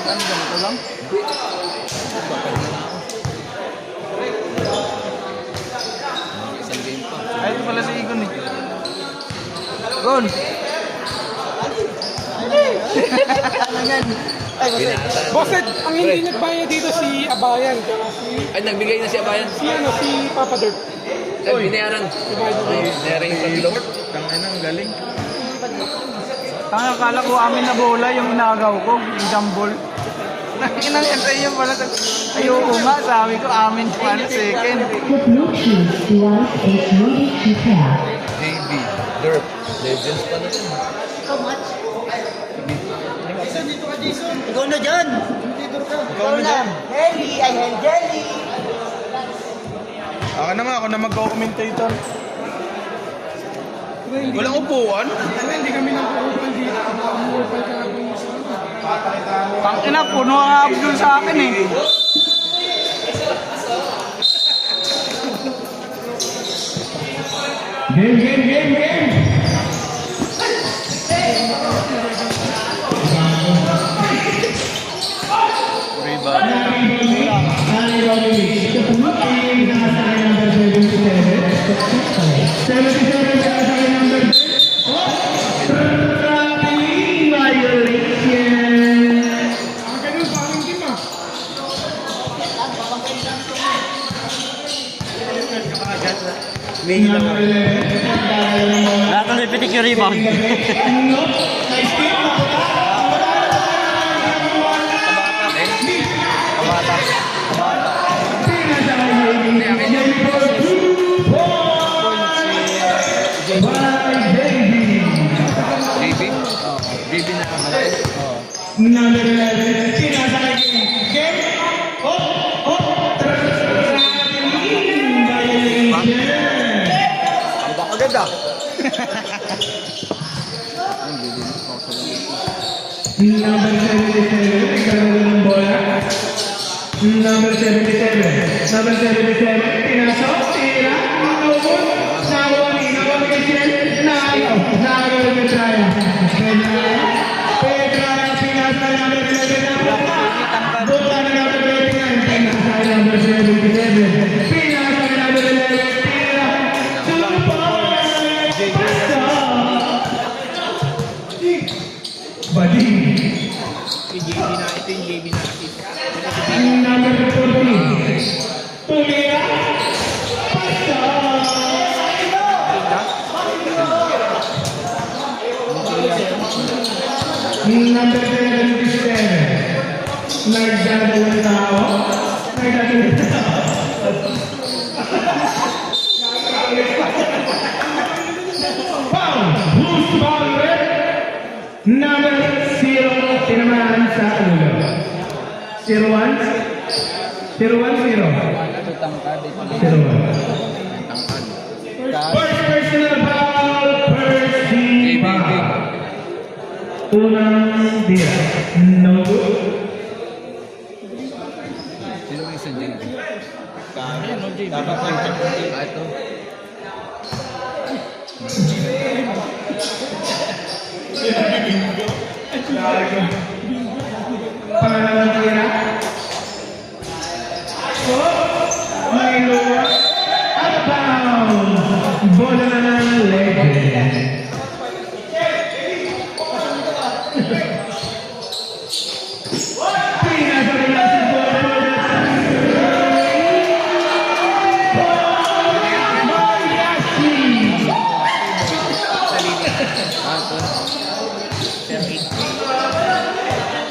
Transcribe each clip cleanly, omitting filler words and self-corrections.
Ano ba ito lang? Isang game pa. Ay, ito pala si Igon eh. Gon! Bossed, ang hindi nagbayad dito si Abayan. Ay, nagbigay na si Abayan. Si Papa Dirt. Ay, binayaran. Ay, binayaran yung tatlo. Tangin ang galing. Akala ko amin na bola yung inagaw ko, yung jambol. Nakinang ito yung pala. Ayoko nga, sabi ko amin pa second. The Bluetooth device is ready to pair. JB, Dirt, Legends pa na ito. Ikaw na dyan! Ikaw na! Helly! I have jelly! Ako naman, ako na mag-commentator. Walang upuan? Hindi kami nag-upal dito. Nag-upal ka lang yung Tangina, puno ang Abdul sa akin eh. Game! Ang ganun, parang game ah. Lahat ng repetik yung rebound. JB? JB na malaki. Number 11, pinasakay game. Agad ah. Number 77, ikaw ng bola. Number 77, pinasok, tira, nakaupo, nawali kasi, nakagal Petraya. Petraya, pinasok number 11, bola na number 29, pinasok number 77, pinasok number 11, tira, Bading. Number 40. Tumira. Pasta. Number 77. Nagdadalawang tao. Foul. Who's ball red? Number 0, tinamaan sa ulo. 0-1? 0-1-0. 0-1. First personal foul, Percy Bang. Unang tira. No good. Sino yung isang JB? Dapat lang check mo ito. Pangalawang tira. May luwa. Out of bounds. Bola na ng Legend. Pinasok na si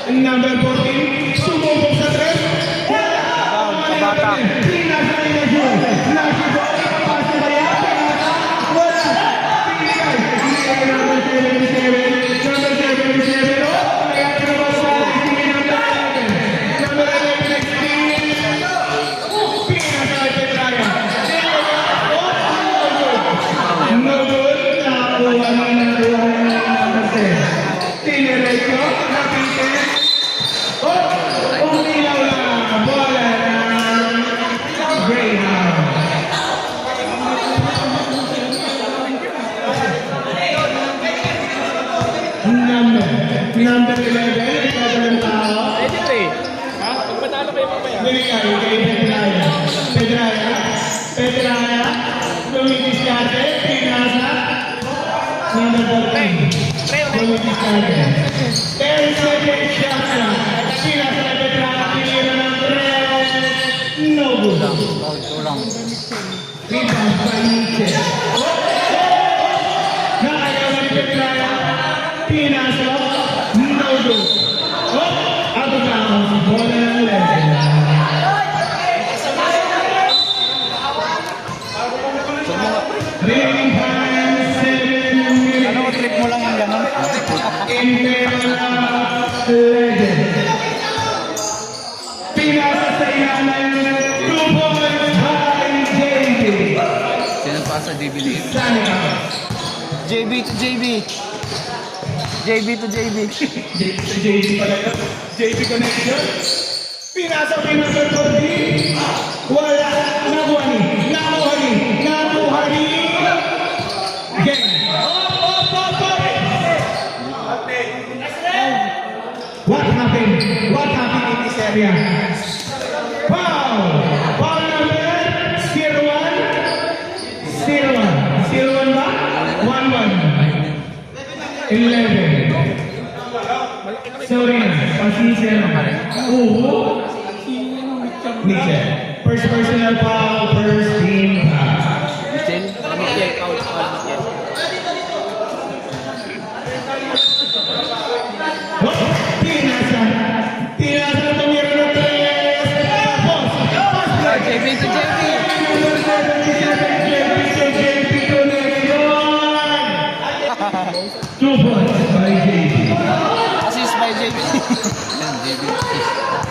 Number 14, sumubok sa tres. Bata. Pinasok na Jun. Nakibok. Pasok ba yan? Wala. Pinigay. Number 77. Number 77. Oh, kaya tinabas sa akin. Number 11. Pinasok Petraya. No good. Nakuha na number 10. Tinirecho. Napitin. Umilaw na bola ng Greyhound. Number 11, ikaw ba ng tao? Binigay kay Pedraya. Pedraya. Dumidiskarte. Pinasa. Number 14. Dumidiskarte. 10 seconds shot na. Pinasa na Pedraya. Pinira ng 3. No good. Kulang. Rebound by Nietzsche. Nakayaw ni Pedraya. Pinasa. No good. Out of bounds. Bola ng 11. Remaining time, 7 minutes. Ano, trip mo lang yung gano'n? In favor of Legend. Pinasa sa ilalim. 2 points by JB. Sino pa sa DBD? Sanika. JB to JB. JB to JB. JB pala yun. JB connection. Pinasa for D. Wala. Nakuha ni. Game. What happened in this area? Foul number 01 ba? 11. Sorry na, pasensya na. Nietzsche. First personal foul, first team foul. Tinasa tumira ng 3. Tapos. JB to JB. JB connection. 2 points by JB. Assist by JB.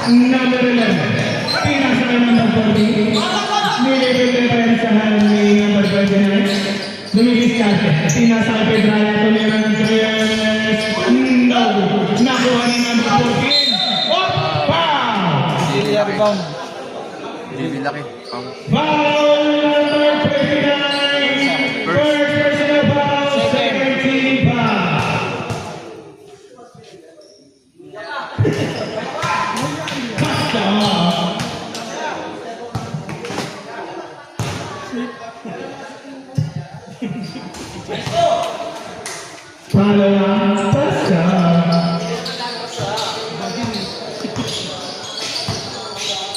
Number 11. Pinasa na number 40. Nilibig depensahan ni number 29. Dumidiskarte. Pinasa kay Pedraya. Tumira ng 3. No. Nakuha ni number 14. Foul! Rebound. JB laki. Foul number 29. First personal foul. Second team foul. Basta! Pangalawa, basta!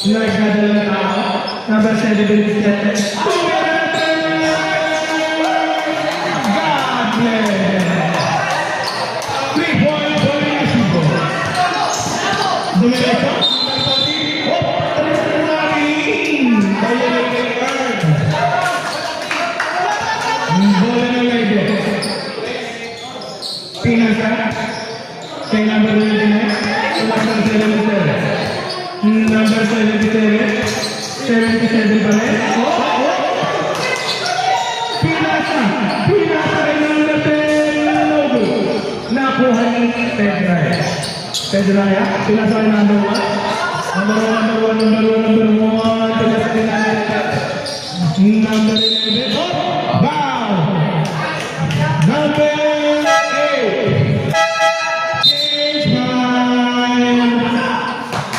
Nagdadalang tao, number 77. God bless! 3-point Bonasibo. Dumiretso. Bola ng Lego. Pinasa. Kay number 29. Number 77. Number 77. 77 pa rin. Pinasa kay number 10. Logo. Nakuha ni Pedraya. Pinasa kay number 1. Number 1. Pinasa kay number 11. Bow. Number 8. Change time.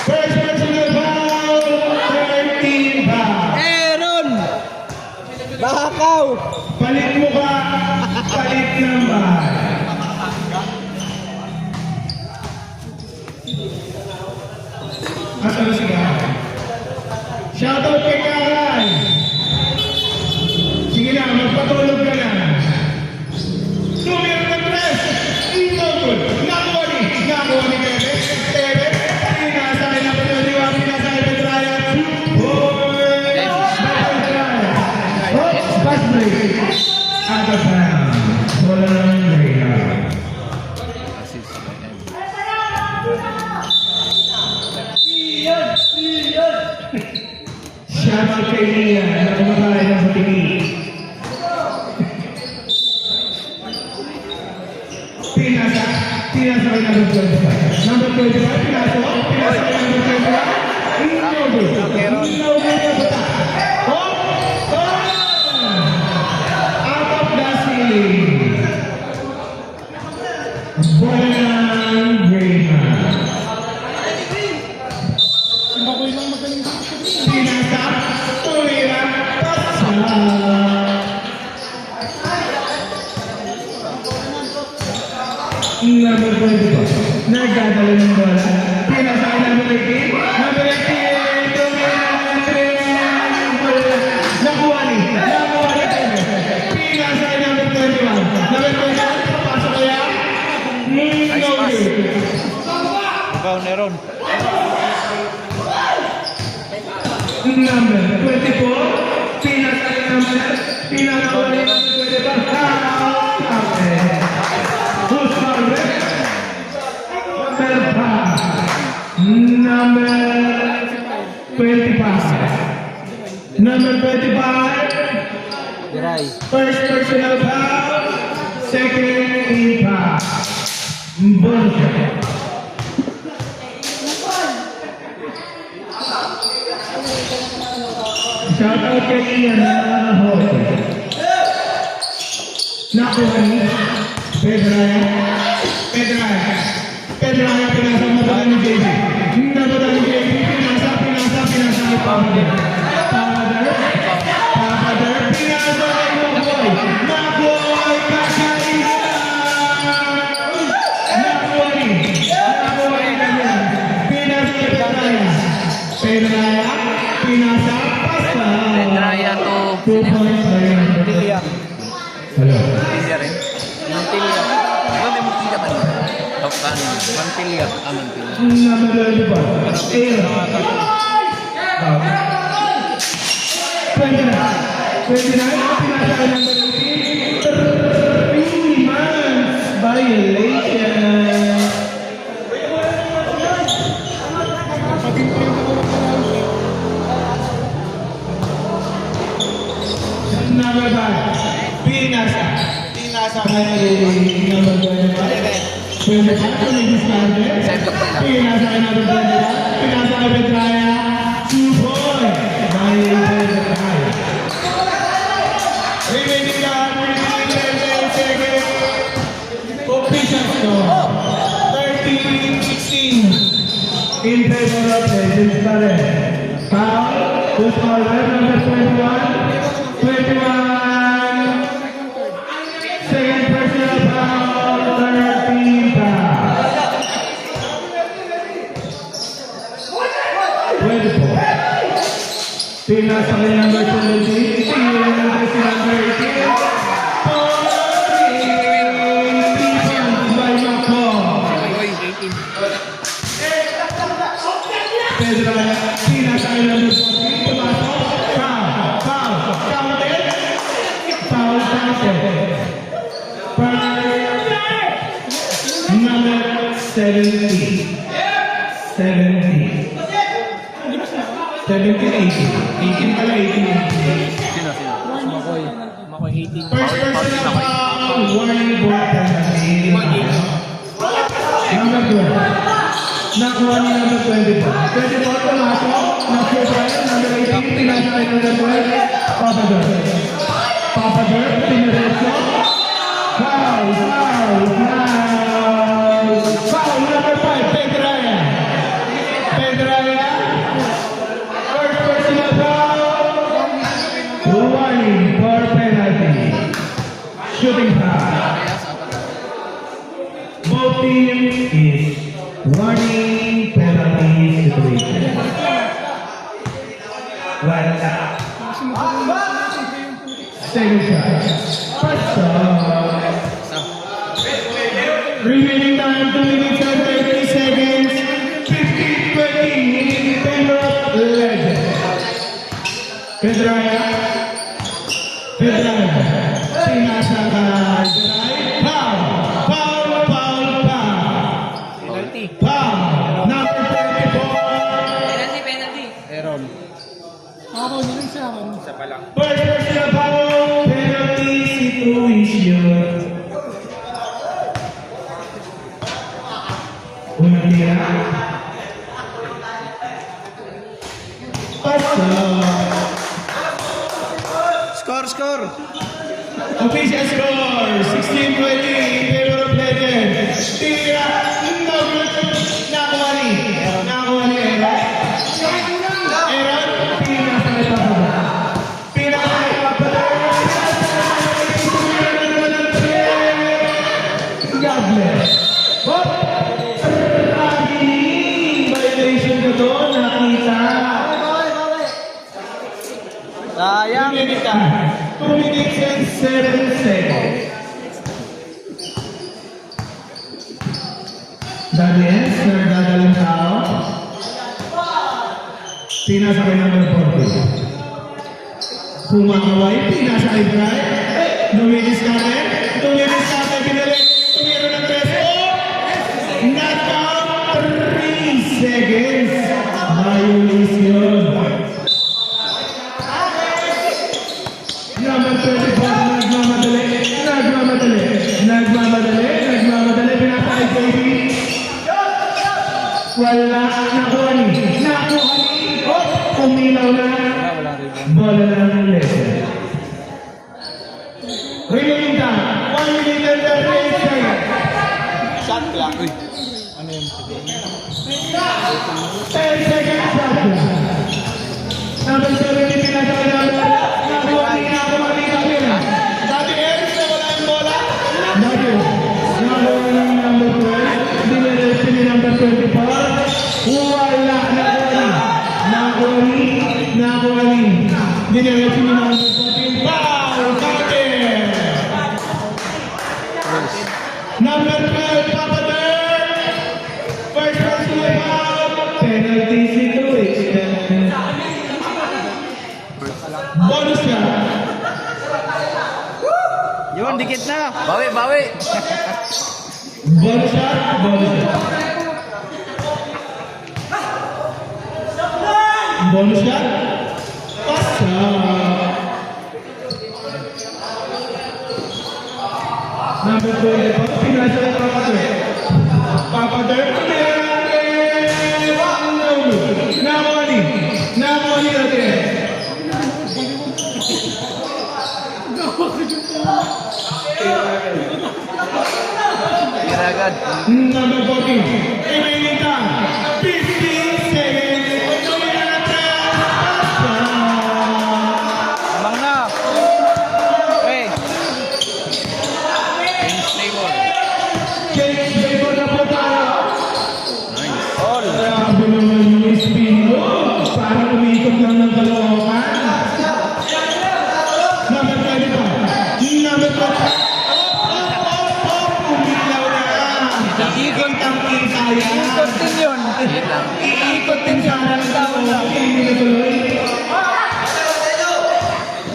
First personal foul. 13 foul. Aaron! Bakaw! Palit mo ka. Palit ng bahay. At ano si Karay? Shoutout kay Karay. Sige na, magpatulog ka na. Tumira ng 3. No good. Nakuha ni Bebe. Pinasa kay number 21. Pinasa kay Pedraya. Fast break. Out of bounds. Bola ng Reyna. Assist by M. Shoutout kay Nia na kumakain ng butiki. Pinasa kay number 25. Number 25, pinasa kay number 25. No good. No good na bata. Out of the ceiling. Bola ng Greyman. sa'yo ng bola. Pinasa number 18. Number 18. Nakuha ni. Pinasa number 21. Number 21. Papasok kaya. No good. Ikaw, Neron. Number 24. Pinasa number. Pinasa number 25. Who's number? Number 25. Number 25. Diray. First personal foul. Second team foul. Bullshit. Shout out kay Ian na host. Nakuha ni Pedraya. Pedraya pinasa mata ni JB. Nabata ni JB. Pinasa. Papadar. Pinasa ni Makoy. Kakaiba. Nakuha ni. Pinasa Pedraya. Pinasa. Pasa. Pedraya to 2 points by Tilia. Hello. Tilia rin. Mantilia. Hindi mo kita man. Tokan. Mantilia. Mantilia. Number 25. Violation. Number 5. Pinasa. Number 25. 25 ni discarded. Pinasa number 25. Pinasa kay Pedraya. 2 points. Violation. Remaining time, 10 seconds. Official score. 13-16. In favor of Legends Barret. Foul. Who's forward? Number 21. 21. Second personal foul. 13 foul. 24. Pinasa kay number 20. Number 18. Pedraya, pinasa kay number 40. Pumasok. Foul. Counted. Foul counted. Number 70. 18 pala 18. Sino? Makoy 18. First personal foul. Warning board penalty. Number 12. Nakuha ni number 24. 24 pumasok. Nakuha number 18. Pinasa kay number 12. Papador. Piniretso. Foul. Foul number 5. Pedraya. First personal foul. Warning for penalty. Shooting foul. Both teams is warning penalty situation. Wala. Second shot. First shot. Remaining time 2 minutes and 30 seconds. 15-20 in favor of Legends. Pedraya. Pinasa kay Foul. Penalty. Foul. Number 24. Penalty. Neron. Isa pa lang. First personal foul. Penalty situation. Unang tira. Score. Official score 16-20 in favor of Legends. Tira. Nakuha ni Aaron. Pinasa kay Papador. God bless. Remaining time, 2 minutes and 7 seconds. Daniel, nagdadalang tao. Pinasa kay number 40. Kumakaway, pinasa kay Bray. Luminis natin. Luminis natin. Pinalit. Tumiro ng peso. Knockout 3 seconds. Violation. Number 24, nagmamadali. Nagmamadali. Nagmamadali. Nagmamadali. Pinasa kay JB. Wala. Nakuha ni. Nakuha ni. Oh, umilaw na. Wala rin. Bola na ng lesson. Remaining time, 1 minute and 38 seconds. Shot clock. Uy. Ano yun? 10 seconds shot clock. Number 70, pinasa ka number. Nakuha ni Kapila. Dati Eric na wala yung bola. Dati. Nakuha ni number 12. Dinelesi ni number 24. Wala. Nakuha ni. Nakuha ni. Dinelesi ni number 14. Foul! Kapil! Number 12, Papa Dirk. First personal foul. Penalty situation. Bonus ka. Yun, dikit na. Bawi, bawi. Bonus ka. Bonus ka. Bonus ka. Pasa. Number 24, pinasa ng Papa Dirk. Papa Dirk, Namoni. Namoni natin. Tira agad. Number 14, remaining time, 15 seconds. Tumira na tayo. Amang na. Okay. Change table. Change table na po tayo. All. Grabe naman yung spin ko. Parang umikot lang ng Caloocan. Number 25. Number 25. Umilaw na. Ikot ang kita yan. Ikot din yun. Iikot din sana ng tao na. Hindi na tuloy.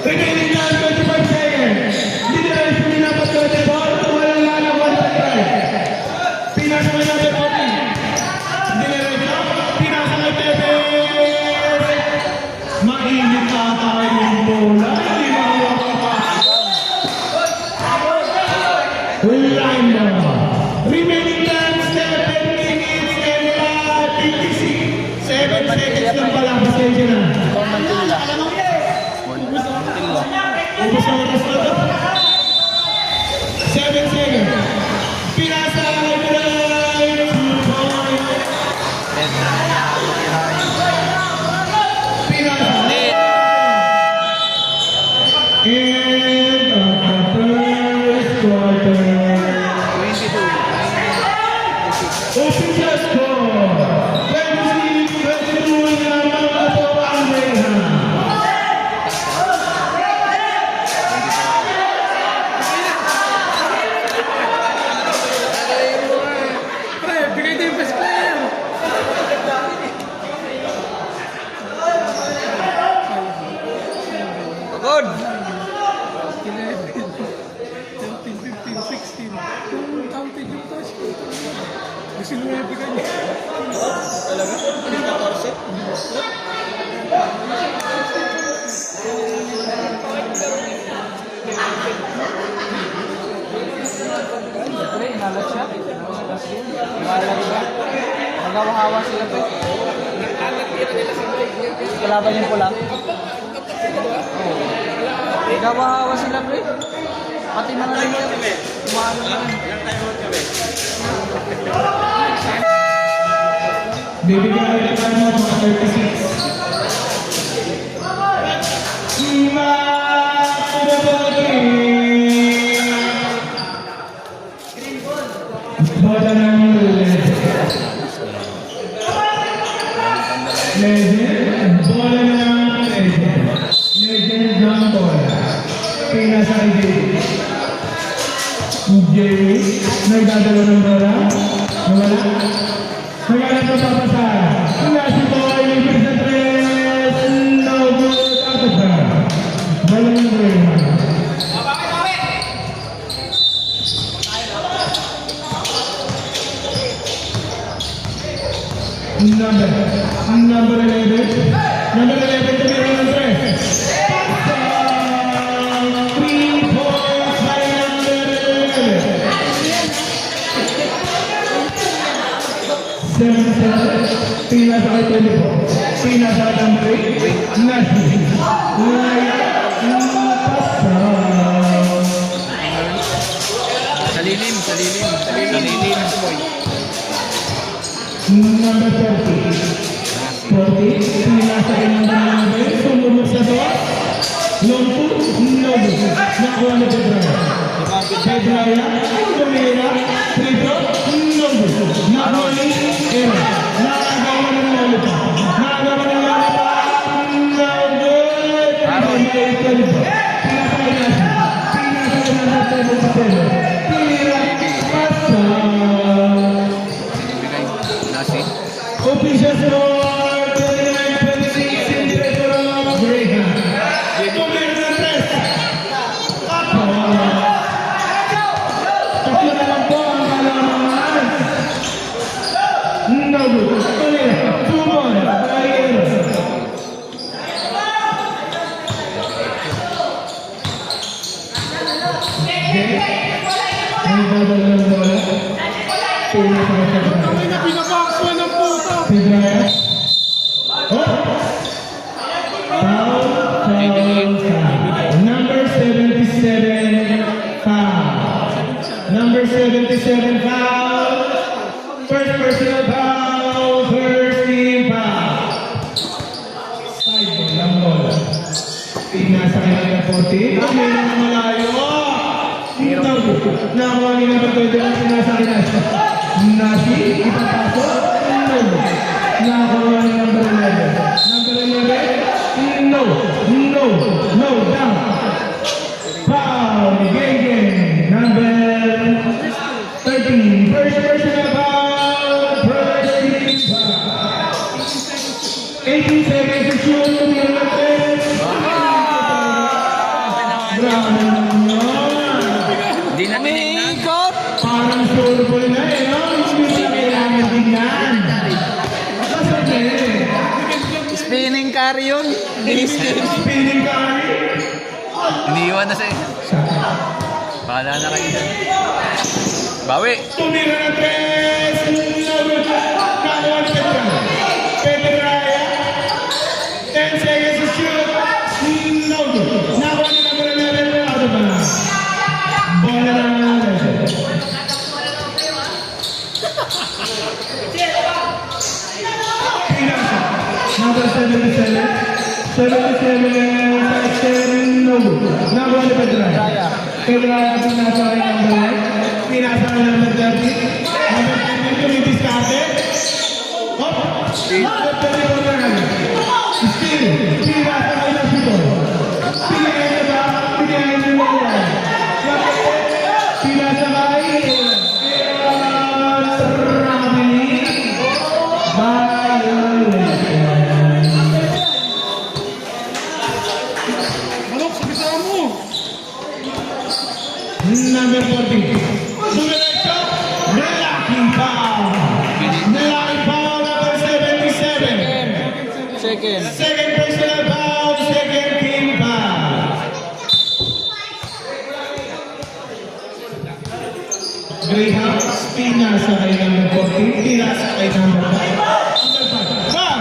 Remaining na 25 seconds. Dinarayos mo na pa 24. Walang lalak 1.5. Pinasa mo na 14. Dinarayos na. Pinasa na 7. Mainit na tayo yung bola. Hindi mawawak pa. Line ball. Remaining time 7 minutes and 56. 7 seconds lang pala. Pasensya na. Ubus na oras na to. 7 seconds. Pinasa kay Bray. 2 point. Pinasa. End of the first quarter. 22. Official score. 26-22 na mga Pangreha. Pagod. 14. Pre, inalat siya. Inalat siya. Nagawa-hawa sila, pre. Kalaban yung pula. Nagawa-hawa sila, pre. Pati mga rin yan. Umano na rin. Bibigyan ulit tayo ng mga 36. Bola ng Legend. Bola ng Legend. Legend ng Pinasa kay Jamie. Jamie, nagdadala ng bola. Nawala. Nawala pa papasa. Pinasa ko ay libre sa 3. No good. Out of bounds. Bola ng Graham. Number 11. Number 11 to be on 3. 3 points by number 11. 7-7. Pinasa kay 24. Pinasa kay number 8. Nasi. Sa lilim, sa lilim. Sa lilim. Number 40. 40. Pinasa kay number 9. Sumulog sa doon. Long 2. No good. Nakuha ni Pedraya. Pedraya. Tumira. 3 throw. No good. Nakuha ni Era. Nakagawa ng lollipop. Nakagawa ng lollipop. No good. Pinasa kay Nasi. Pinasa kay number 7. Tira. Pasa. Nasi. Official score 29-26 in favor of Graham. Tumira ng 3. Tatlo na lang po ang kalamangan. No good. Tumira. 2 more. Barrier. Ang dadala ng bola. Pinasa ka sa Pedraya. Foul. Number 77 foul. Number 77 foul. First personal foul. First team foul. Side ng bola. Pinasa kay number 40. Ang meron na malayo. Nakuha ni number 21. Pinasa kay Nasi. Nasi. Ipapasok. Nakakuha ni number 11. Number 11, no, down. Foul, game. Number 13, first personal foul, first team foul. 18 seconds to shoot to the other. Grabe naman yun. Di na tinignan. Parang surbol na eh, no? Hindi na kailangan tingnan. Spinning carry yun. Spinning carry. Iniiwan na siya. Bahala na kayo dyan. Bawi. Tumira ng 3. Nakakuha ni Pedraya. 10 seconds to shoot. No good. Nakakuha ni number 11. Out of bounds. Bola na naman. Pinasa. Number 77. 77. No good. Nakakuha ni Pedraya. Pedraya pinasa kay number 1. Pinasa kay number 30. Number 30 tumidiskarte. Hop! Number 31 na kami. Still. Pinasa kay Nasito. Pinasa ba? Pinasa mo ba? Pinasa kay Number 40. Sumiretso. Malaki foul. Malaki foul number 77. Second personal foul. Second team foul. Graham Pinasa kay number 40. Pinasa kay number 5. Foul.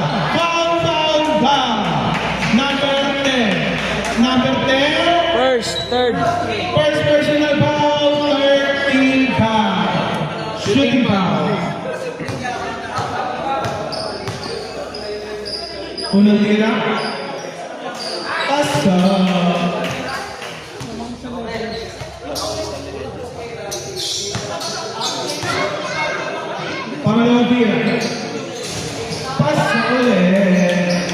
Number 10. Number 10. Third. First personal foul, third team foul. Shooting foul. Unang tira. Pasa. Pangalawang tira. Pasa ulit.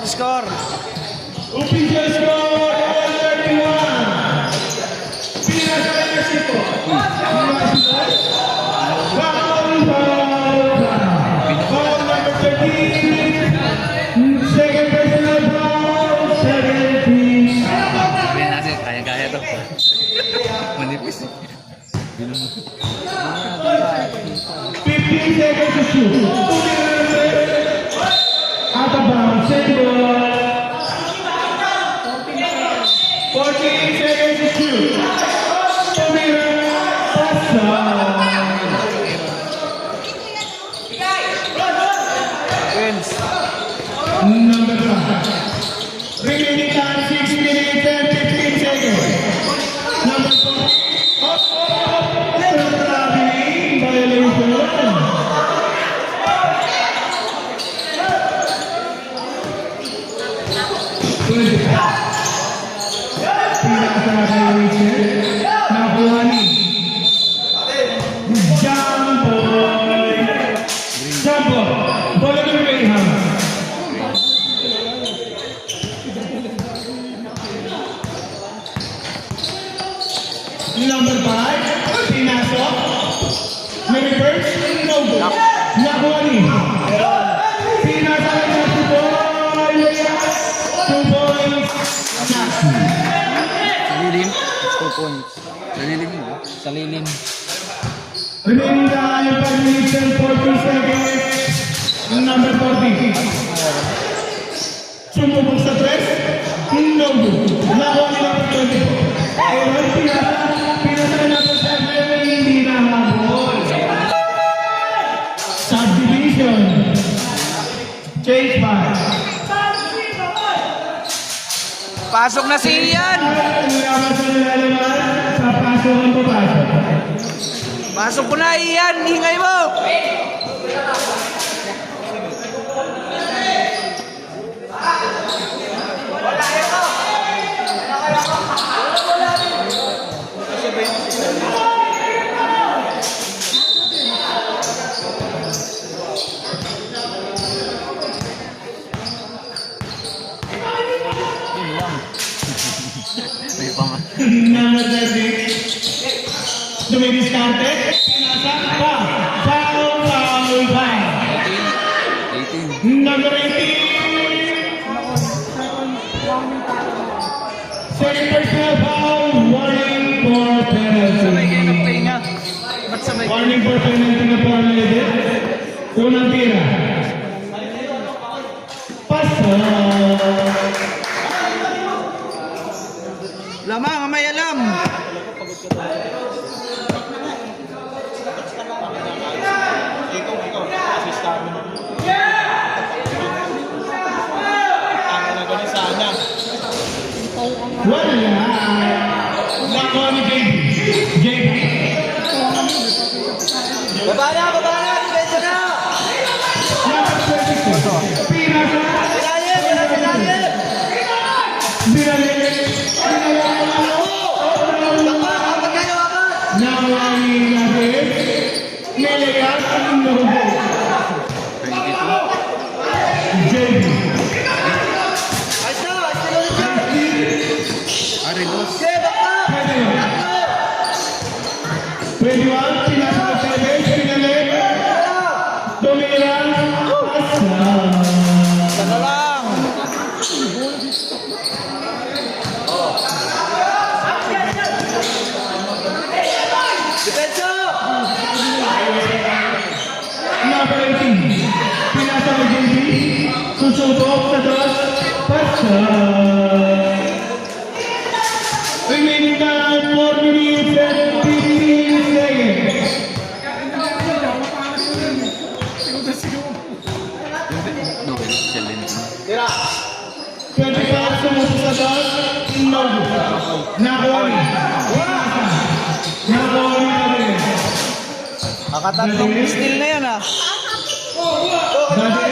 Score. Official score, 31. Number 5. Remaining time 6 minutes and 15 seconds. Number 4. Traveling violation. Nakuha ni Jamboy. Jamboy. Bola ng Graham. Number 5. Pinasok. May reverse. No goal. Nakuha ni pinasok na si Boy. 2 points. Salilim. 2 points. Salilim mo. Salilim. Remaining time 5 minutes and 40 seconds. Number 40. Sumubok sa press. No good. Nakuha ni number 20. Ayun, pinasa na po sa hindi na habol. Subdivision. Change by. Pasok na si Ian. Ulaman sa nilalaman. Sa pasok ang papasok. Pasok ko na, Ian. Hingay mo. May pang... Number 30. Dumidiskarte. Pinasa pa. Foul. 18. Number 18. Second personal foul. Warning for Sabay kayo ng penalty. play niya. Ba't sabay kayo? Warning for penalty na po ang nilid. Unang tira. Pasa. Lamang, may alam. Wala. Nakuha ni JB. Baba na! Depensa na! Number 22. Pinasa. Ilalim! Binalik. Apat kayo, apat! Nawali natin. Nilayas ang nubo. 22. JB. Ayos na ulit dyan! Arelos. Okay, baka! 21. Pinasa sa service. Binalik. Tumirang. Asa. Sana lang. Depensa! Number 18. Pinasa sa JB. Susubok sa dos. Pasa. Remaining time 4 minutes and 15 seconds. Nobel. 17. Tira! 25 sumusok sa dos. No good. Nakuha ni. Nakuha ni natin. Nakatatlong steal na yun, ah. Dati.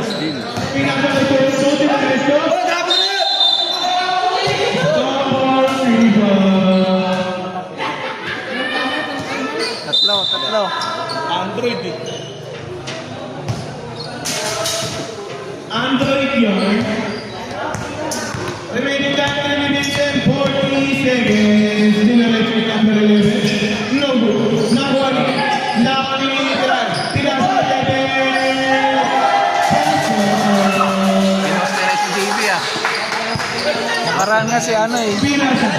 Still. Pinasa sa dos. Suti na resto. Oh, grabe na! Tatlo. Android yun. Remaining time 3 minutes and 40 seconds. Dinalagay ko number 11. No good. Nakuha ni. Pinasa sa tete. Pinostera si JB, ah. Nakaraan nga si ano, eh. Pinasa.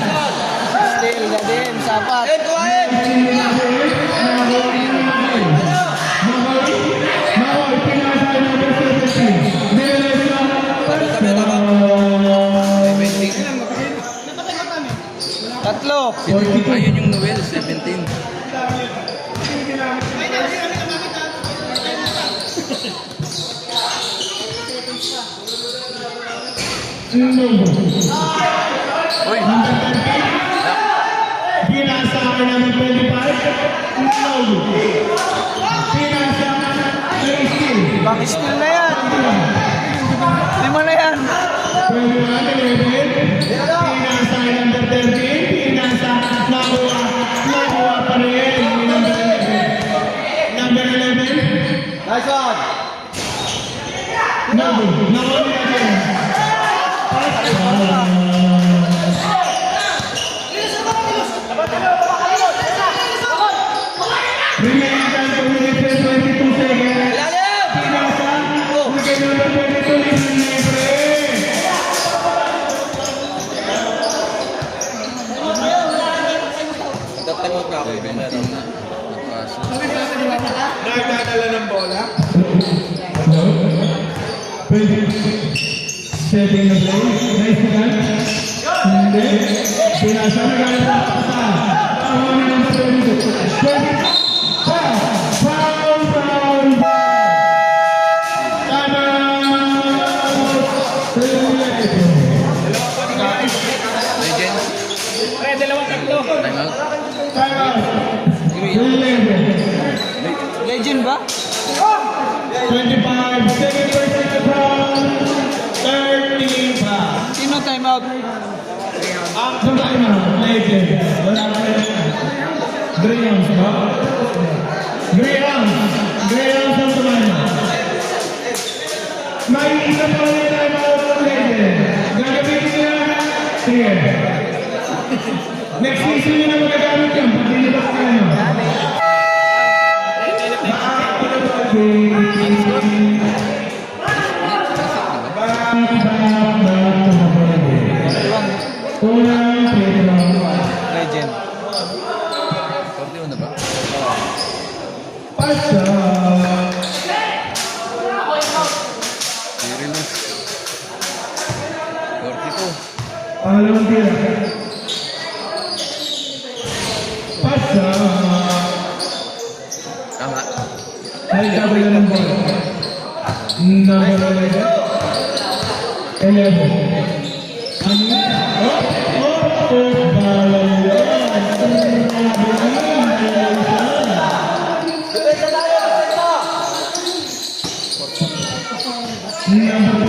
Steal na din, sapat. Ayan, kuhain! Tatlo. Ayun yung Noel. 17. No. Uy, Number 13. Pinasa ka number 25. No. Pinasa Steal. bang steal na yan. 5 na yan. 21, 11. Pinasa number 13. Pinasa nakuha pa rin. Number 11. Number 11. Nice one. No. Nakuha natin. Remaining time 2 minutes and 22 seconds. Pinasa. Okay, number 22. Listen, libre. Nagtatanggap na ako. Meron na. Nagpaso. Nagdadala ng bola? No. 27 na play. Nice one. Hindi. Pinasa na gano'n na pasa. Tama na ng 22. 20. Foul. Tama. Legends. Time out. Time out. 11. Legend ba? 25 seconds per second foul. 13 foul. Sino timeout? Ang time out. Legend. Wala ka rin. Grahams ba? Grahams ang time out. May isa pa rin time out ng Legend. Gagamitin niya. Sige. Next season nyo na magagamit yan. Pati nyo ba kayo? Legend. 41 na ba? Cyrillus. 42. Pangalawang tira. Pasa. Tama. Ay, kabila ng bola. Number 11. Ano yun? Number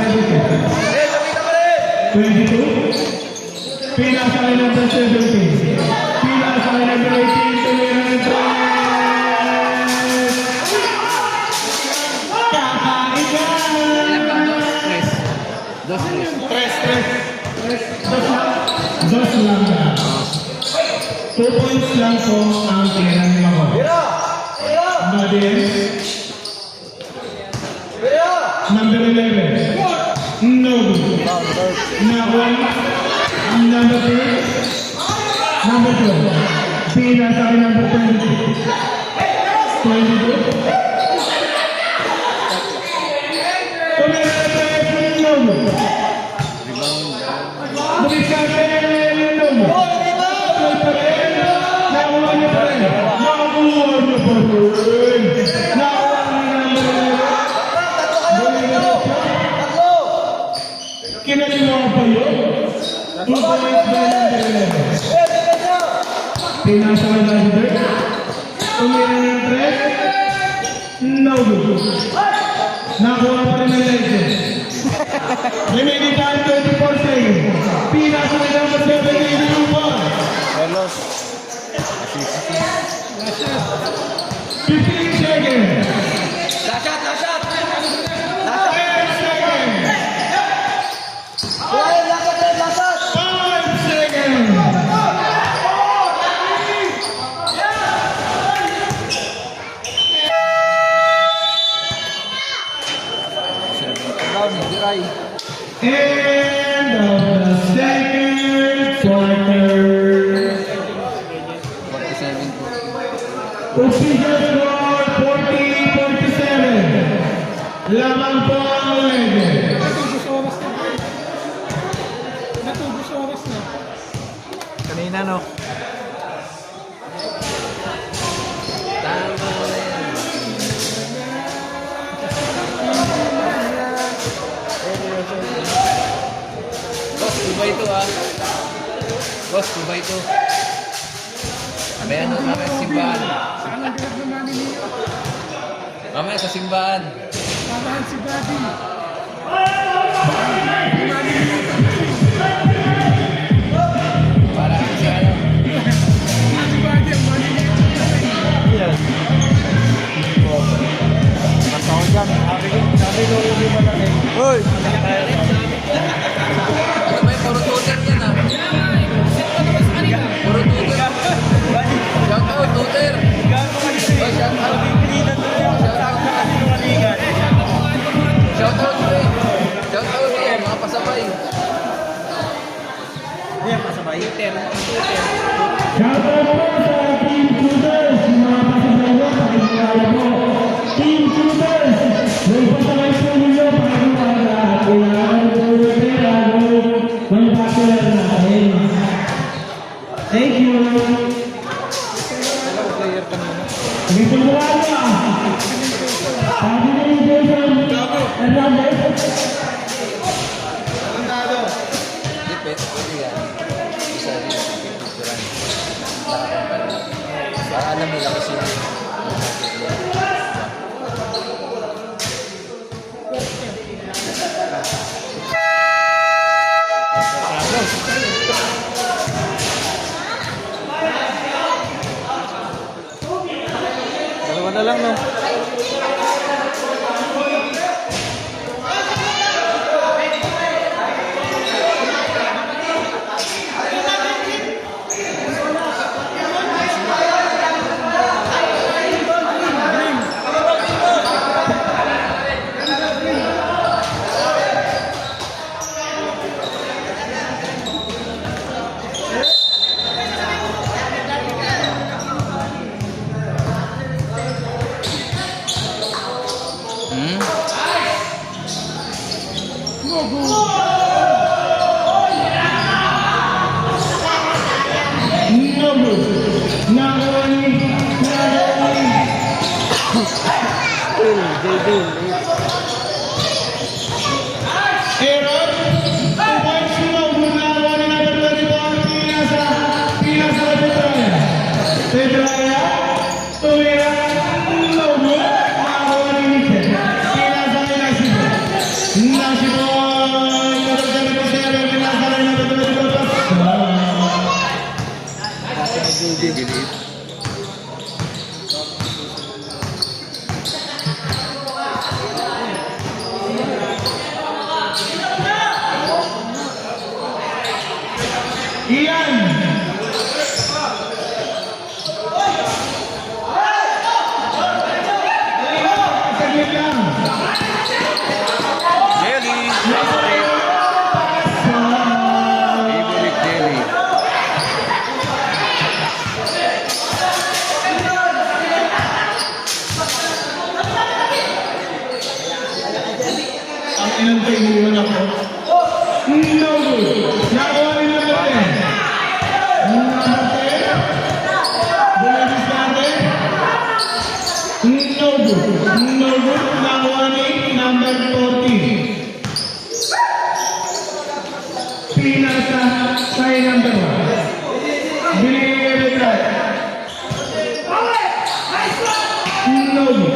22. Pinasa ka number 17. Pinasa ka number 18. Tumira ng 3. Dos lang na. 2 points lang po ang tira ni Mako. Nadir. Number 11. No. Nakuha. Number 3. Number 12. Pinasa ka number 22. 22. Tumira ng 3. No. Kinalimuha pa yun? 2 points by number 11. Pinasa ka number 3. Tumira ng 3. No good. Nakuha pa rin ng Legend. Remaining time 24 seconds. Pinasa ka number 7. Carlos. 15 seconds. Last shot. 10 seconds. 5 seconds. Brown, Diray. End of the second quarter. 47 po. Official score 40-47. Lamang po ang Legend. Kanina no. Tama na yan. Boss, 2x2. Mamaya sa simbahan. Mamaya sa simbahan. Para sa ano. Matawag dyan. Sabi ko yung malaki. Hoy! Ano ba yung puro tutor yan ah? Puro tutor. Shout out, tutor. Oh, shout out. Shout out, pre. Shout out eh, mga pasabay. Shoutout po sa Team Shooters, mga pasabay pakikilala po. Team Shooters, may pasabay po ninyo pakikilala at kailangan po pera ng manufacturer natin. Thank you. Dito mo ako. Sabi na yung Jason Hernandez. Hindi, pwede yan. Isa rin yung picturean. Para alam nila kasi Dalawa na lang, no? Ian! Saglit lang. Jelly! Favorite jelly. Ang inantay mo yun ako. No good. Nakuha rin naman eh. Bumalis natin. No good. No good. Nakuha ni number 40. Pinasa kay number 1. Binigay kay Brad. No good.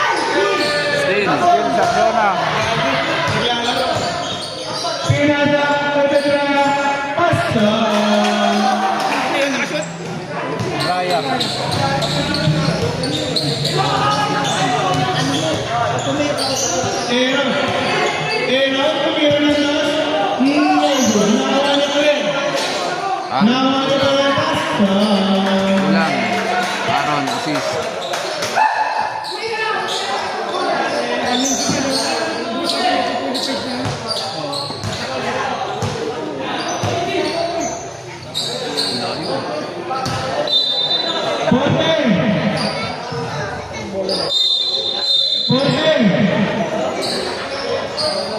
Still. Sa zona. Pinasa kay Brad. Pasta. Raya. Aaron, tumira na sa nakuha niya ulit. Ah, Nakuha niya ulit. Pasta. kulang. Aaron, assist.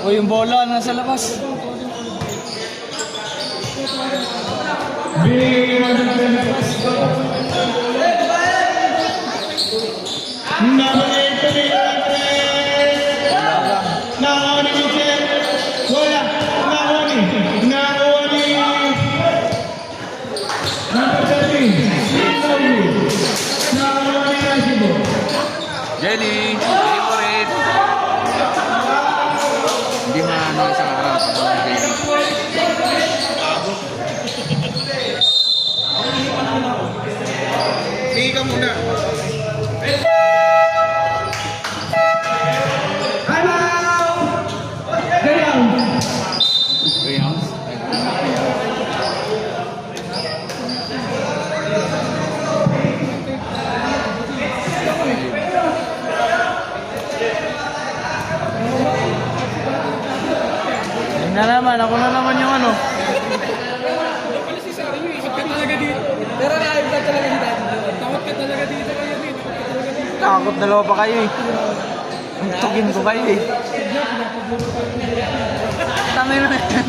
O yung bola nasa labas. Binigay mo sa labas. Number 8, tumira na Jenny, favorite. Hindi maano isang karang pag Jenny. Hindi ka muna. Time out! Ganyan. 3 ounce. Yun na naman, ako na naman yung ano. Pero na-hype ka talaga dito. Takot ka talaga dito kayo dito. Takot dalawa pa kayo eh. Tugin ko kayo eh. Tangin na yan.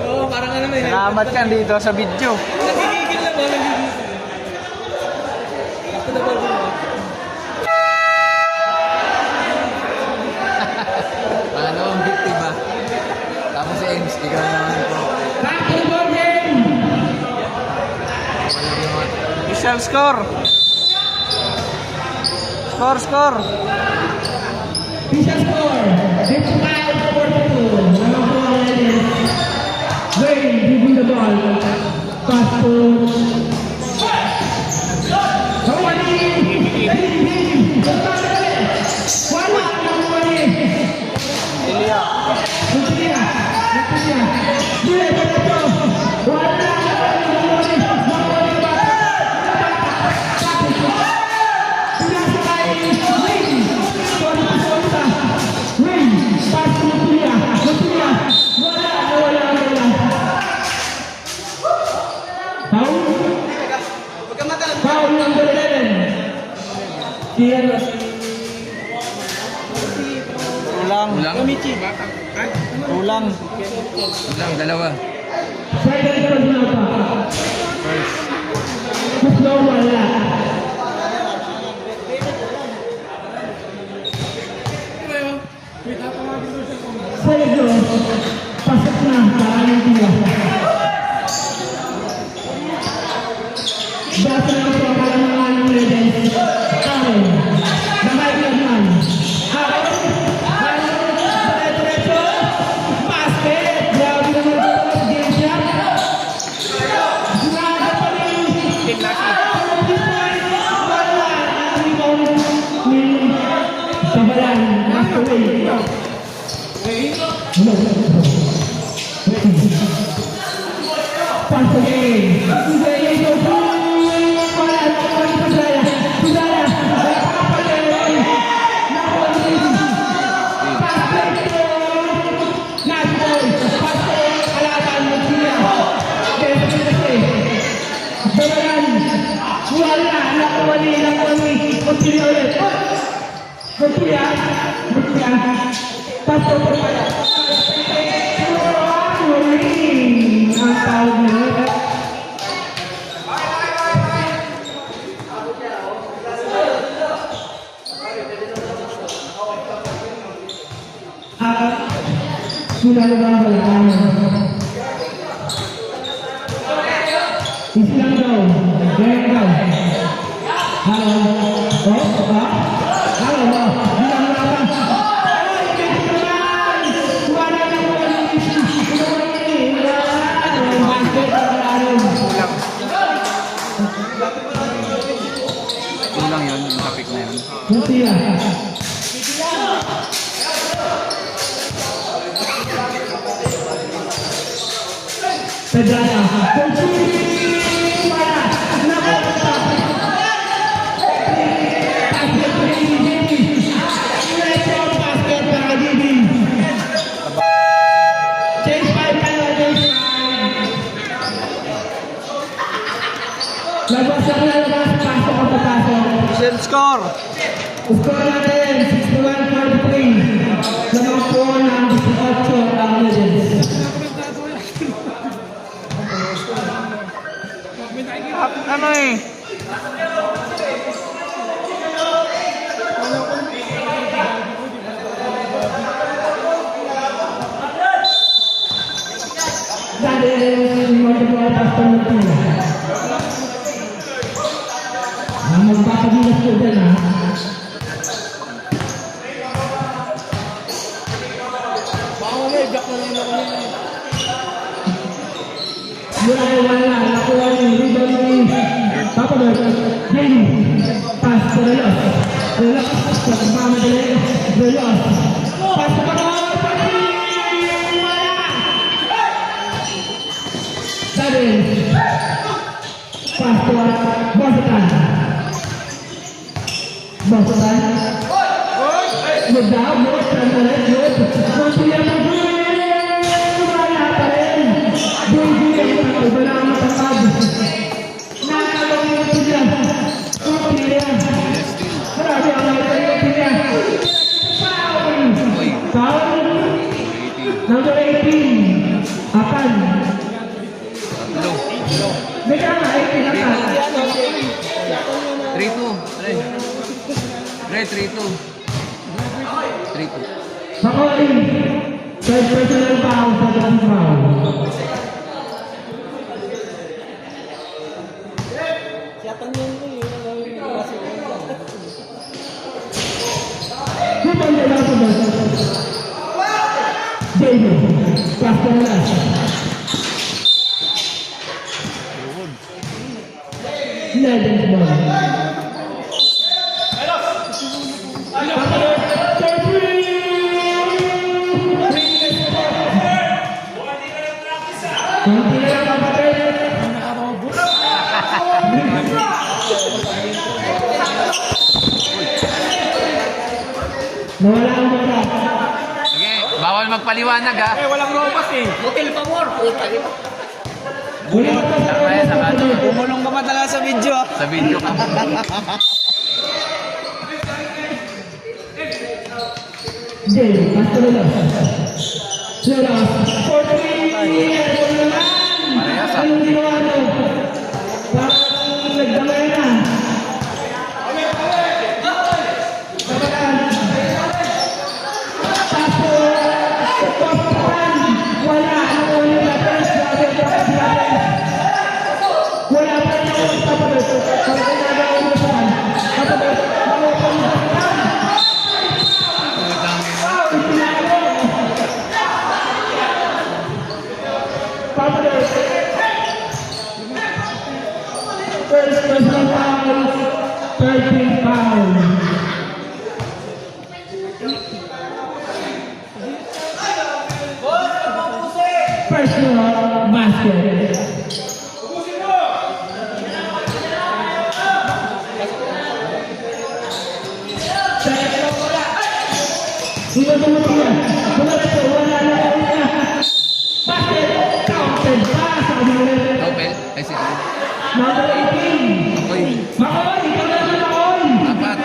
Oo, parang ano na yun. Salamat ka dito sa video. Nagigigil na ba? Nagigigil. Ako na ba ba? Ano ang biktima? Tapos si Ames, ikaw naman po. Back to the ball game. Walang naman. Official score. Score. Official score. 55-42. Number 4 Legends. Wayne giving the ball. Pass to Hawani. Wala ng Hawani. Ilya. Lucia. Dile derecho. Wala ng Hawani. Hawani ba? Pinasakay. Wayne. Wayne. Pass to Lucia. Wala. Foul number 11. Kianos. Kulang. Kulang. Kulang, dalawa. Second first na pa. Mas daw wala. Sergio, pasok na para ng tiwa. Basta na ito para mga ng Legends. Karen, bakay ka naman. Diretso, basket. Grabe naman ito. Game shot. Grabe pa rin. Wala. Tabalan. Master Pass again. Sudah lubang belakang. Islam daw. Ganyan daw. Halo. Halo. Bilang berapa? Kulang yun, yung topic na yun. Mutia. Pedana. Official score. Skor natin 61-43. Lamang po ng 18 ang Legends. Ano eh? Dahil multiple pass penalty. pagilas ko dyan ha. Wala. Nakuha niyo. Rebound ni Papa Bert. Jenny. Pass to Relos. Relos. Pagmamadali. Relos. Pass to Pagmamadali. Sabi. Pass to Bosotan. Bosotan. Good down. Good. Good. Continue to do. Wala pa rin. Iba na ang matapad. Nakalong yung pila. Pila. Marami ang mga pila. Foul. Number 18. Apan. May kama, 18 apan. 3-2. Re, 3-2. 3-2. Pakoli. Third personal foul sa grand foul. David, Castellanos. Legends ball. Nawala ang bola. Sige, bawal magpaliwanag ha. Walang robot eh. Hotel pa more. Tama yan, tama. Bumulong ka pa talaga sa video ah. Sa video ka. Jay, Castellanos. Leros, 43. Parehas ah. Anong ginawa mo? Parang nagdamay na. First personal foul, 13 foul. Personal basket. Basket, counted pass. Topel, ay si Al. Number 18. Oy, Makoy, ikaw na naman Makoy. apat.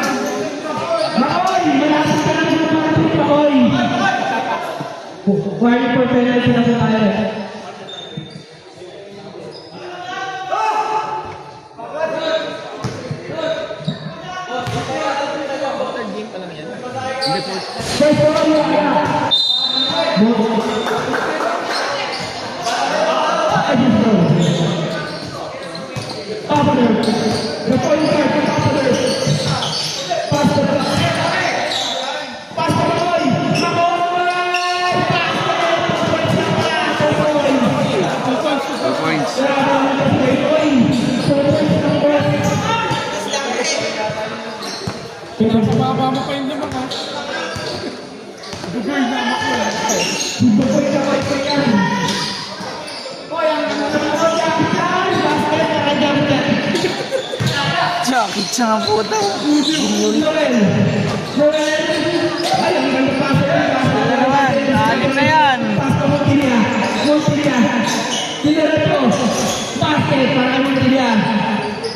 Makoy, malapit ka na naman Makoy. Makoy. Why for penalty na po tayo? Hindi po. First of all, the point guard, pass the boy, Two points. Baba mo pa yung lamang ha. Dugoy na amak mo. Dugoy na may payan. Hoy, ang Jackie Chan ang puta. Noel. Ay, ang ganda pa Ano naman? Alim na yan. Pasto Montilia. Diretso. Basket para Montilia.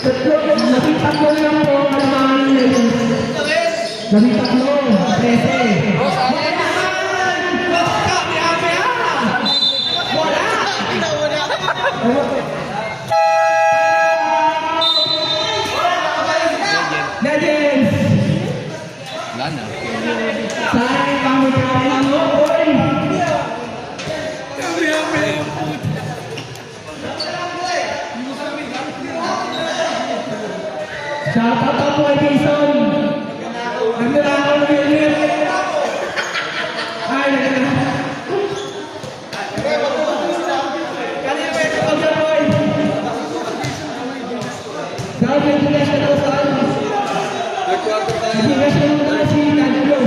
Labing tatlo lang po. Kalamahan nila. Labing tatlo. 13. Legends! Wala na. Sayang kami kaya mo, boy! Shout out po kay Jason. Nagnanakaw ng helmet. Ay, nagnanakaw. Kanina ba yung kapag boy? Sabi yung bigas na daw sa ano? Bigas na daw si Danilo.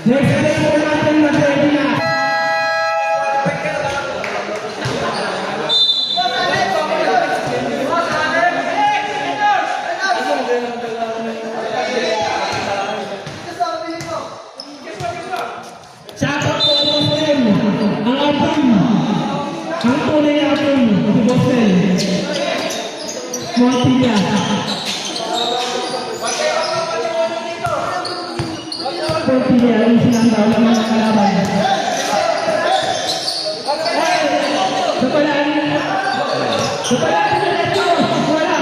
Next day po natin mag-ready na. Shout out po Boss Len. Ang ating, ang tunay na ating si Boss Len. Montilla. Montilla, ang sinandaw ng mga kalaban. Kapalaan. Kapalaan na ito. Wala.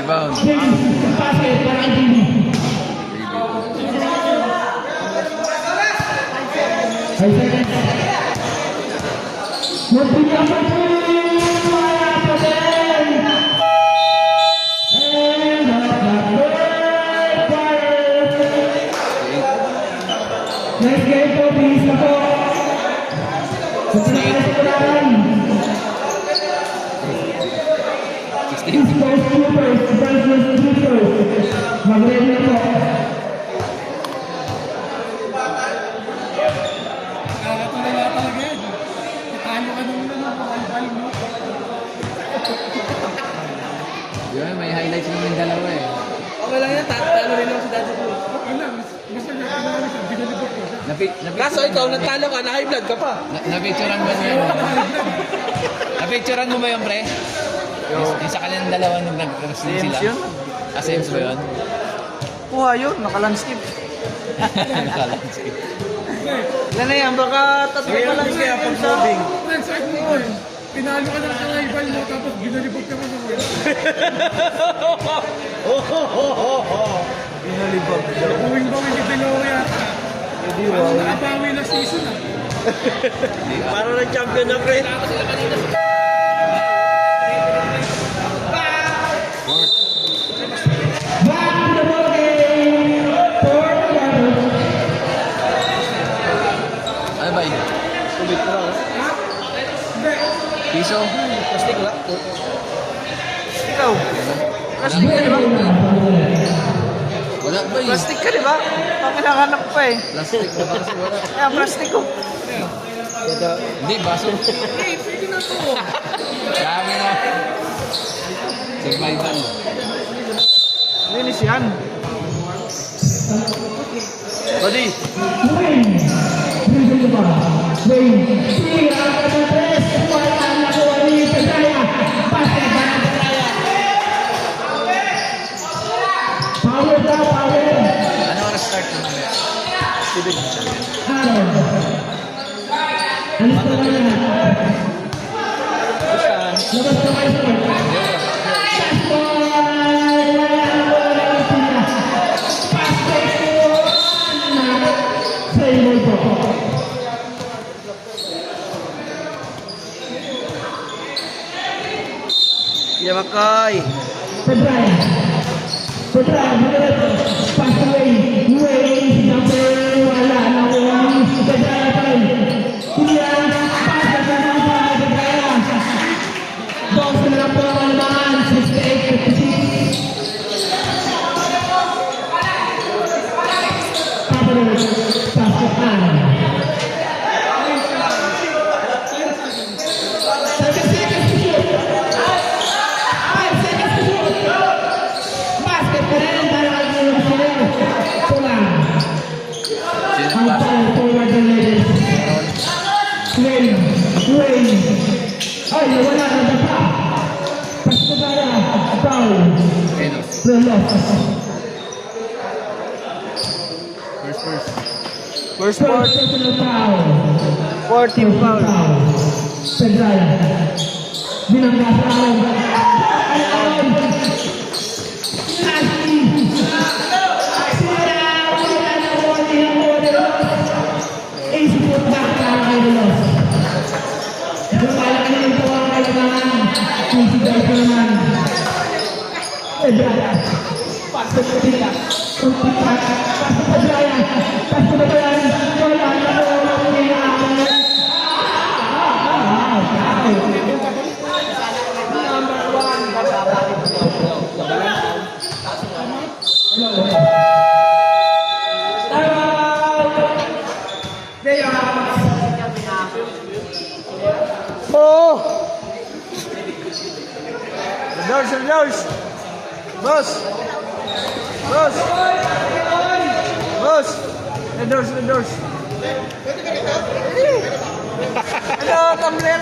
Rebound. Next game po, please na po. East Coast Troopers versus Troopers. Mag-ready na po. Yun, may highlights naman yung dalawa eh. Okay lang yan, talo rin ako sa dati ko. Kaso ikaw, natalo ka, na-high blood ka pa. Napicturean ba niya? Napicturean mo ba yung pre? Yung sa kanilang dalawa nung nag-wrestling sila? Yun? Sims ba yun? Kuha yun, nakalanskip. Nakalanskip. Ilan na yan, baka tatlo pa lang siya pag moving. Pinalo ka ng rival mo, tapos ginalibog ka mo sa wala. Binalibag daw. Buwing-bawing itinawa yata. Ano nakabawi na season ah. Para ng champion na, Fred. Ano ba yun? Ulit ko lang. Piso? Plastic lang. Ikaw, plastic ka di ba? Wala ba yun? Plastic ka di ba? Panginahanap pa eh. Plastic na ba kasi wala? Ayan, plastic ko. Hindi, baso. Dami na. Survival. Linis yan. Buddy! Power daw, power! Ano oras start mo mamaya? Alis na lang yan. Labas na kayo sa Putra, pass away, number wala na wala, Pedraya pa rin. Kuya, pass na sa mga Pedraya. Dos na lang po ang alamangan, 68-56. Pasukan. Basket pa rin para kay Pulang. Sino Ang ba? ball forward the ladies. Wayne. Ay, wala na na pa. Pasubara. Foul. Sino? Relos. First. First First part, personal foul. 14 foul. Pedraya. Binangga sa alam. Alam. Nasty. Sira. Wala na wali ang Relos. Isipot back para kay Relos. Lumalaki na ito ang kailangan. Physical ko naman. Pedraya. Pasok ko dito. Pasok Pedraya. Pasok na ba yan? Wala na wala ko yung akin. Oh! The doors! Boss! The doors! Ano, tumbler?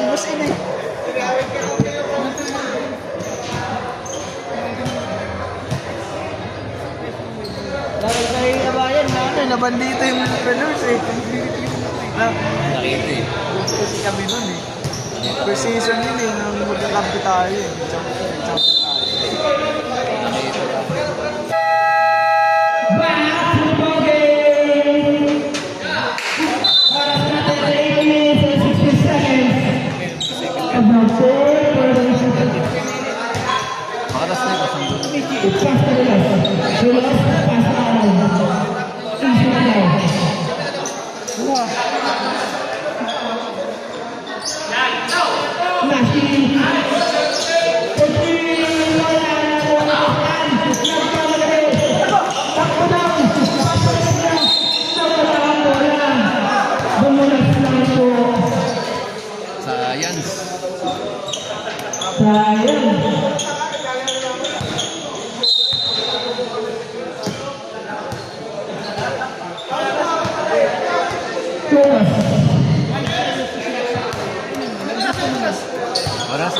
Boss ini. Dahil kay Abayan na nabandito yung doors eh. Nakita eh. Kasi kami nun eh. Per season yun eh, nung magkakampi tayo eh. Champion tayo. Back to the ball game. Oras natin ay 8 minutes and 60 seconds. About 4 for the Makatas na ito. pass to the left. Relos, pass to Alan. Easy na daw. Nasty. Science. Sayang. Oras.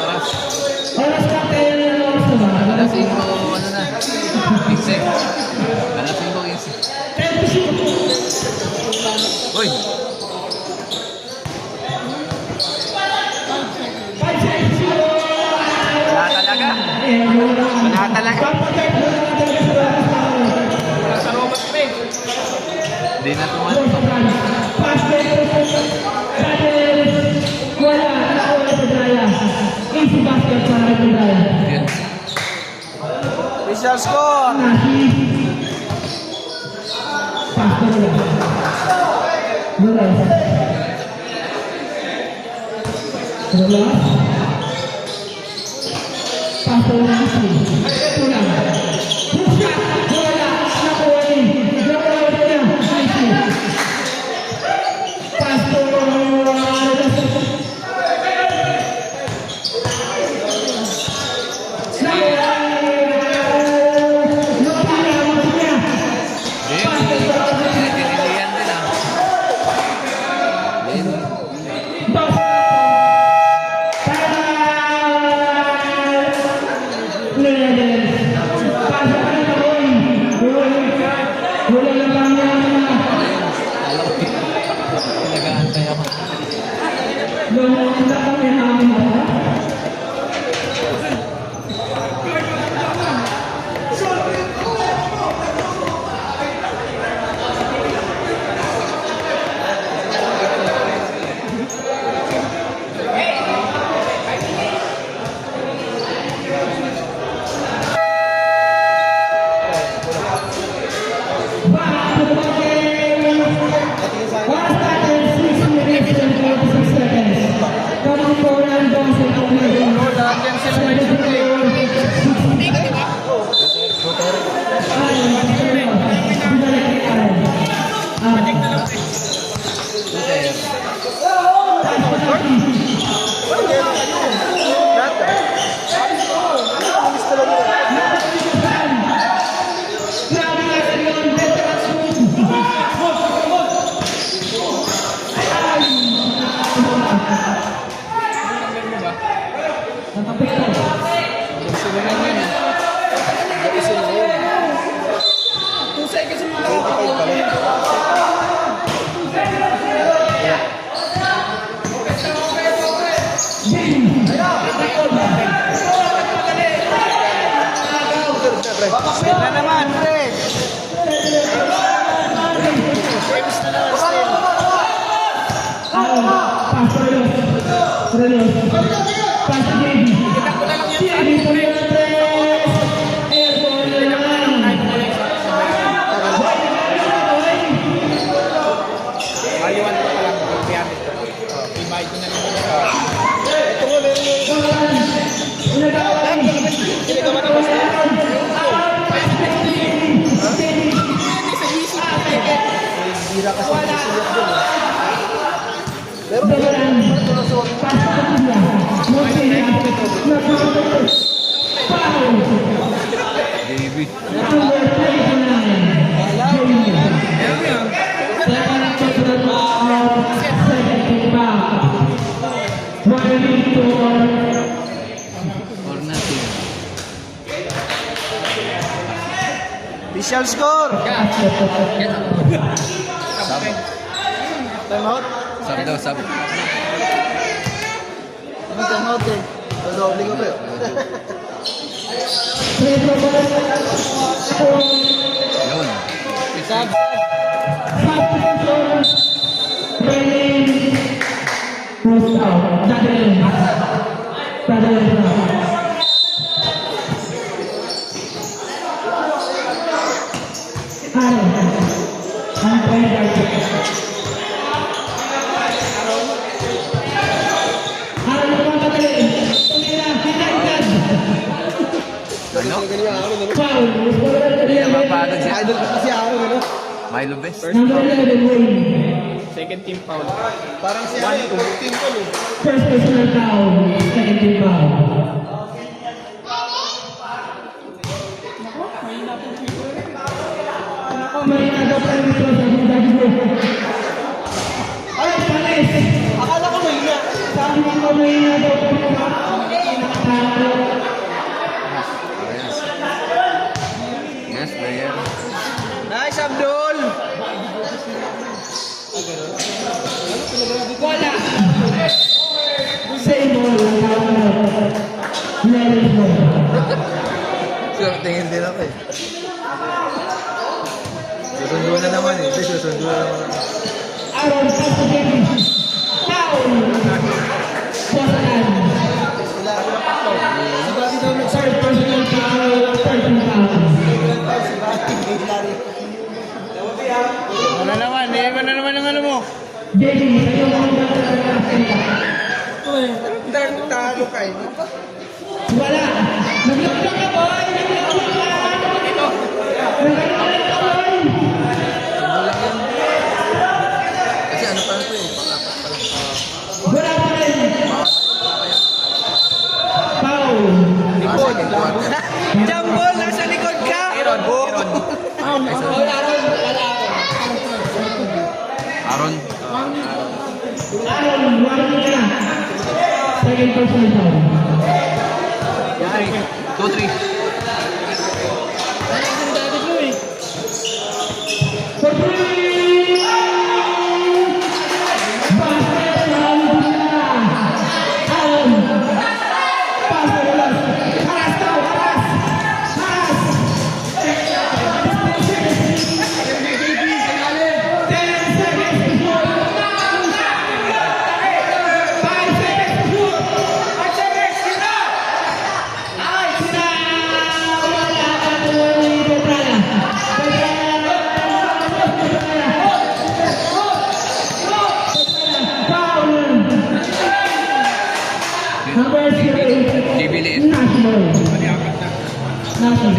Oras natin ang oras na ba? Alas 5, ano na? 15. Alas 5, 15. Uy! Wala talaga. Hindi na tumalas. Yan. Official score! Tinilihan din ah. Yan. Leonel pre. Steal na naman, pre. James na naman, still. Pass Relos. Pass JB. JB Fernandez. Airborne na naman. Aliwan ko lang. Pagpiyamit ko. Ibay ko na naman. Bira kasi yung siyot doon. Pero David. Or nothing. Official score. Sab. Time out. Sab daw, sab. Ano time out eh? Dodoble ko ba yun? Yun. Sab. Ano? Hindi na mapagod siya. Idol ko kasi ako, ano? Milo Best. Second team foul. Parang siya yung team ko, eh. First personal foul, second team foul. May nagapay nito sa mga Ay, akala ko mahina. sabi ko may nagapay Yes, player. Nice, Abdul. Same ball, level ball. So, tingin din ako eh. Susundo na naman eh. Susundo na naman. Aaron, pass to Kevin. Foul. Boston. Third personal foul, third team foul. Ano naman? Iwan na naman ang ano mo. JB, sa'yo mo ang Talo ka eh. wala. Naglablak ka, boy! Naglablak ka! Naglablak ka, boy! Kasi ano pa ito eh. Wala pa rin. Foul. Likod. Jambol, nasa likod ka. Aaron. Aaron. Aaron, wala ka na. Second personal foul. 2-3. For three! Basket from Bula. Aaron. Pass to the left. Haras daw, haras! Haras! 10 seconds. 10 seconds to shoot. 5 seconds to shoot. 5 seconds, sila! Sila! Wala ka tuloy, Petrana. Foul! Number 0. JB Liit. National. National.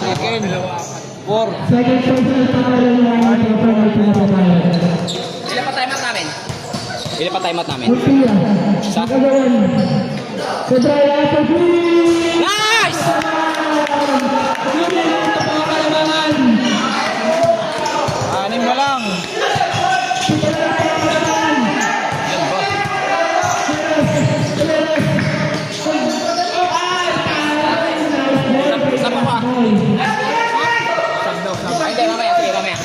Second. 4. Second personal foul ng mga pinapatayo. Ilan pa time out namin? Ilan pa time out namin? Multiya. Nakagawan. Pedraya for three! Nice! Lumin ito mga kalamangan. 6 na lang. Saan pa ba? Ay, hindi, mamaya. Sige, mamaya.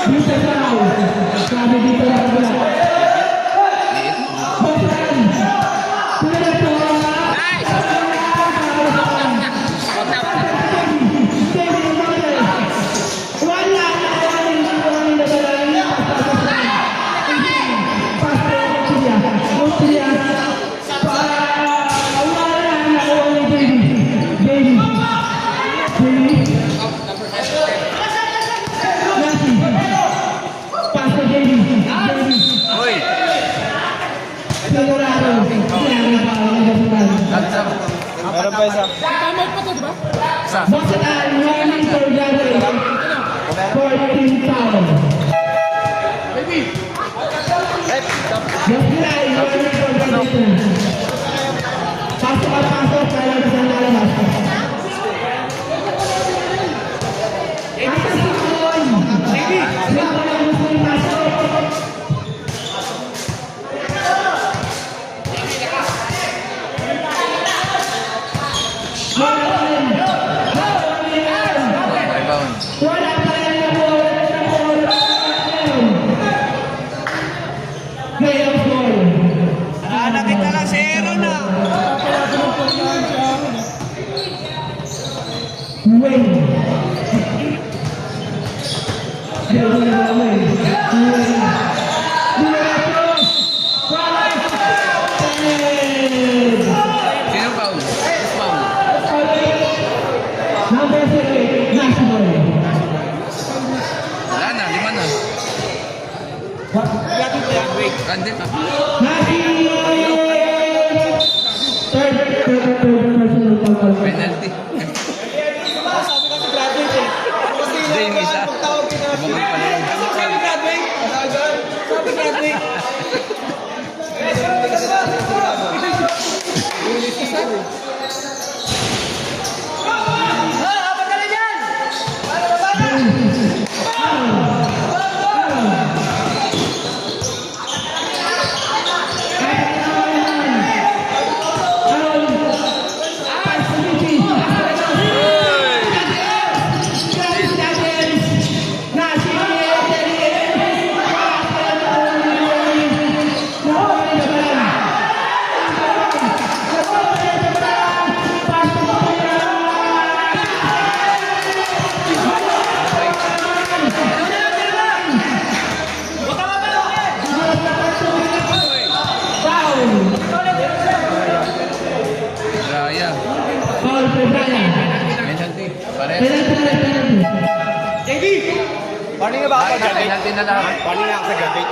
Dito foul. Sabi dito na kabila. Liit. Home run. Pinatawag. Time out pa to, di ba? Basahan, warning for Gary. 14 foul. Baby! Basahan, warning for Gary. Pasok, kaya isang lalabas. Asa si Mon? Baby! Sila ko lang gusto yung pasok. Rebound. Wala pa yan na ball. Ngayon ball. Nakita lang si Aaron na. Win. Win. Sinong foul? Who's foul? Number 3, national. Wala na, 5 na. Kandit ah. Third personal foul. Penalty. Sabi kasi graduate eh. Kasi Hindi, yung isa. pagtawag kita. Ibang pala yun. Sabi graduate. Sabi graduate. Apat ka na dyan! Raya. Foul for Brian. Penalty. Pares. Warning na ba ako? Penalty na lahat. Warning na ako sa graduate.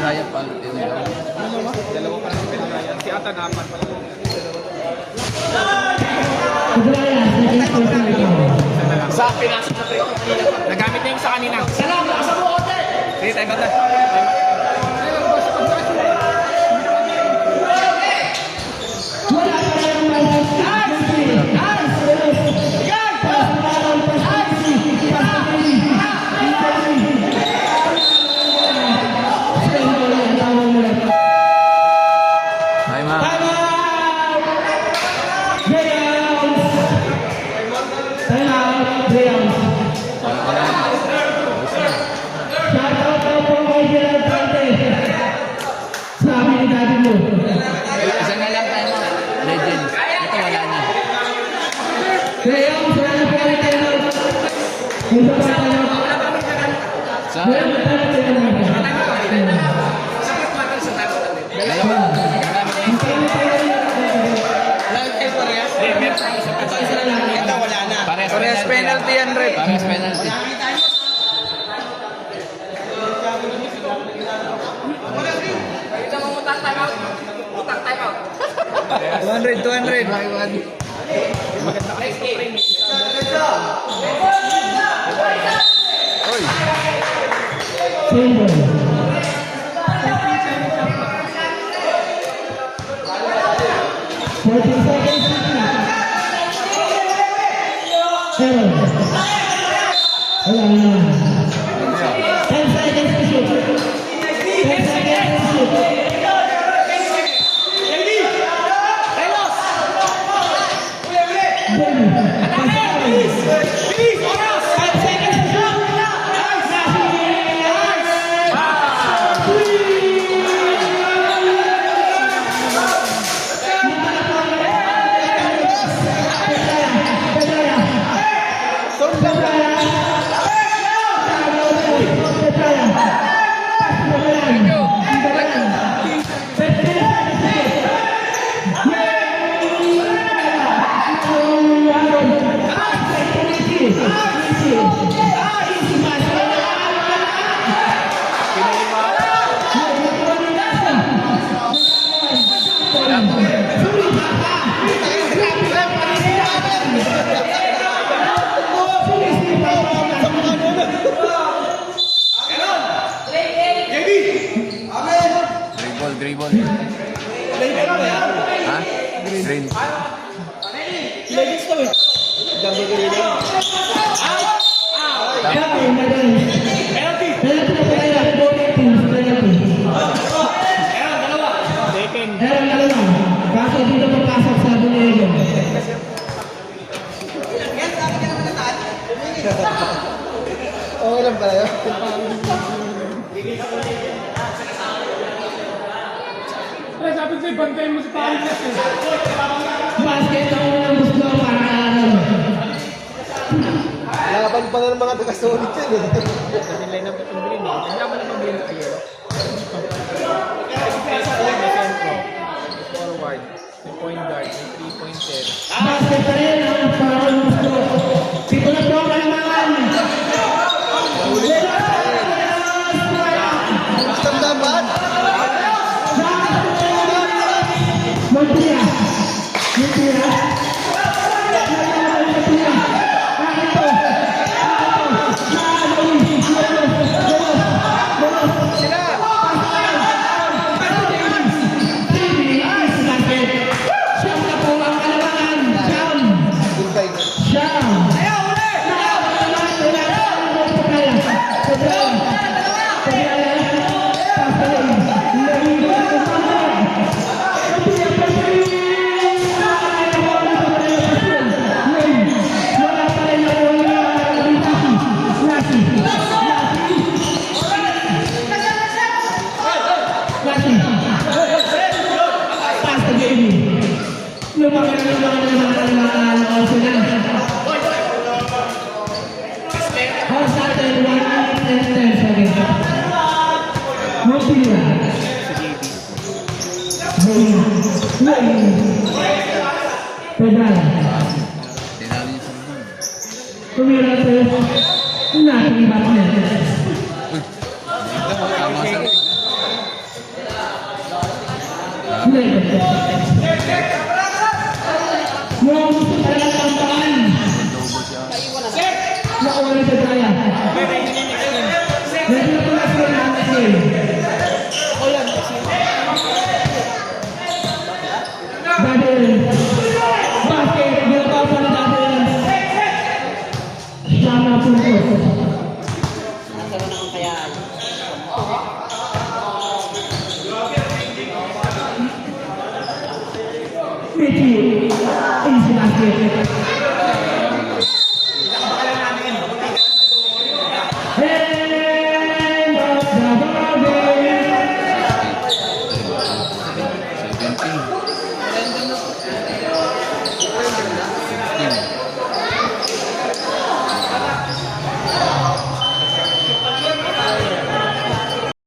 Raya pa. Brian, second personal foul. Sa pinasok na pre. Nagamit na yung sa kanina. Salam! Nasa mo, Ote! Sige, time out na. Wala pa yung Time out. Isa na lang time out. Legend. Ito wala na. Sa dalawa. Ito wala na. Pares penalty yan, Rep. Pares penalty. Ito mo utang time out. Utang time out. 200. Oy. dribble. Ha? Green. Ladies to eh. Jungle Gorilla. Penalty, penalty. Penalty na pala. Both teams, penalty. Meron dalawa. Kaso dito papasok sa Bonello. Okay lang pala yun. Ay, sabi ko sa'yo, bantayin mo si Paolo. Basket ang unang gusto para araw. Laban pa na ng mga taga-solid yan eh. Kasi line up itong green eh. Hindi ako na pabili ng yellow. Forward. May point guard. May 3-pointer. Basket pa rin ang parang gusto. Pito na po ang kalamangan. Stop dapat. Montria. Montria. Pedal. Tinalo niya sa mga. Tumira po ang ating partner. Tama sa ring. Yung talagang tampakan. Nakuha sa Draya. Ready na po na sila ng Maxim. Dadel. Basket. Ginagawa pa na Dadel. Sama puntos. Nagkaroon ng kayaan. Michi.